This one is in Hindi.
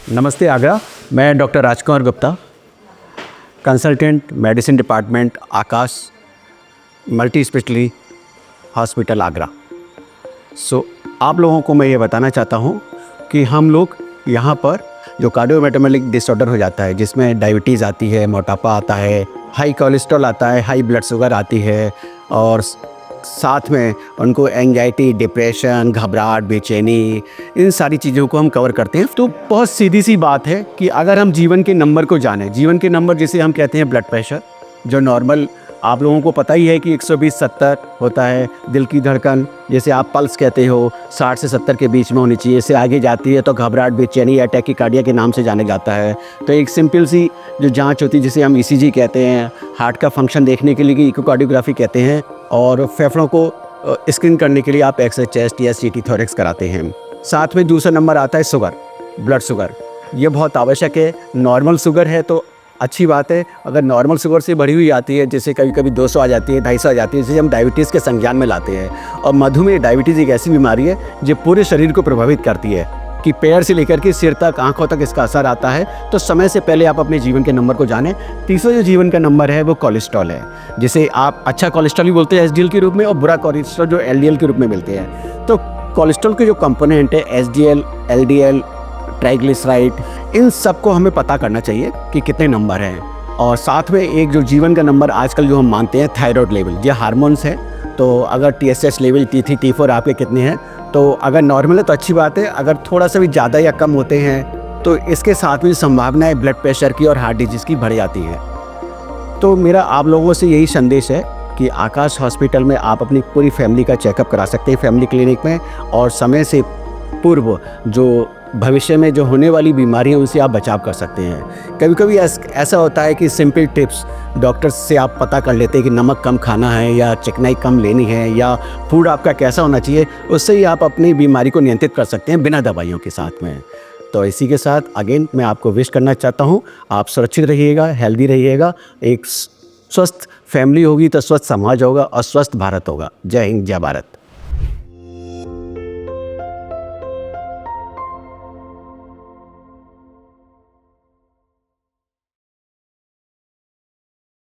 नमस्ते आगरा। मैं doctor Rajkumar Gupta, consultant medicine department आकाश मल्टी स्पेशलिटी हॉस्पिटल आगरा। आप लोगों को मैं ये बताना चाहता हूँ कि हम लोग यहाँ पर जो कार्डियोमेटाबॉलिक डिसऑर्डर हो जाता है, जिसमें डायबिटीज़ आती है, मोटापा आता है, हाई कोलेस्ट्रॉल आता है, हाई ब्लड शुगर आती है और साथ में उनको एंजाइटी, डिप्रेशन, घबराहट, बेचैनी, इन सारी चीज़ों को हम कवर करते हैं। तो बहुत सीधी सी बात है कि अगर हम जीवन के नंबर को जानें, जीवन के नंबर जिसे हम कहते हैं ब्लड प्रेशर, जो नॉर्मल आप लोगों को पता ही है कि 120/70 होता है। दिल की धड़कन जैसे आप पल्स कहते हो 60 से 70 के बीच में होनी चाहिए। इससे आगे जाती है तो घबराहट, बेचैनी या टैकीकार्डिया के नाम से जाना जाता है। तो एक सिंपल सी जो जांच होती है जिसे हम ईसीजी कहते हैं, हार्ट का फंक्शन देखने के लिए इकोकार्डियोग्राफी कहते हैं, और फेफड़ों को स्क्रीन करने के लिए आप एक्सरे चेस्ट या सीटी थोरैक्स कराते हैं। साथ में दूसरा नंबर आता है शुगर, ब्लड शुगर। ये बहुत आवश्यक है। नॉर्मल शुगर है तो अच्छी बात है। अगर नॉर्मल शुगर से बढ़ी हुई आती है, जैसे कभी कभी 200 आ जाती है, 250 आ जाती है, जिसे हम डायबिटीज़ के संज्ञान में लाते हैं। और मधुमेह डायबिटीज़ एक ऐसी बीमारी है जो पूरे शरीर को प्रभावित करती है कि पैर से लेकर के सिर तक, आंखों तक इसका असर आता है। तो समय से पहले आप अपने जीवन के नंबर को जानें। तीसरा जो जीवन का नंबर है वो कोलेस्ट्रॉल है, जिसे आप अच्छा कोलेस्ट्रॉल भी बोलते हैं एसडीएल के रूप में, और बुरा कोलेस्ट्रॉल जो एलडीएल के रूप में मिलते हैं। तो कोलेस्ट्रॉल के जो कंपोनेंट है एसडीएल, एलडीएल, ट्राइग्लिसराइड, इन सब को हमें पता करना चाहिए कि कितने नंबर हैं। और साथ में एक जो जीवन का नंबर आजकल जो हम मानते हैं थायराइड लेवल, ये हार्मोन्स है। तो अगर टीएसएच लेवल, T3, T4 आपके कितने हैं, तो अगर नॉर्मल है तो अच्छी बात है। अगर थोड़ा सा भी ज़्यादा या कम होते हैं तो इसके साथ में संभावनाएं ब्लड प्रेशर की और हार्ट डिजीज़ की बढ़ जाती हैं। तो मेरा आप लोगों से यही संदेश है कि आकाश हॉस्पिटल में आप अपनी पूरी फैमिली का चेकअप करा सकते हैं, फैमिली क्लिनिक में, और समय से पूर्व जो भविष्य में जो होने वाली बीमारी है उनसे आप बचाव कर सकते हैं। कभी कभी ऐसा होता है कि सिंपल टिप्स डॉक्टर से आप पता कर लेते हैं कि नमक कम खाना है या चिकनाई कम लेनी है या फूड आपका कैसा होना चाहिए, उससे ही आप अपनी बीमारी को नियंत्रित कर सकते हैं बिना दवाइयों के साथ में। तो इसी के साथ अगेन मैं आपको विश करना चाहता हूँ, आप सुरक्षित रहिएगा, हेल्दी रहिएगा। एक स्वस्थ फैमिली होगी तो स्वस्थ समाज होगा और स्वस्थ भारत होगा। जय हिंद, जय भारत।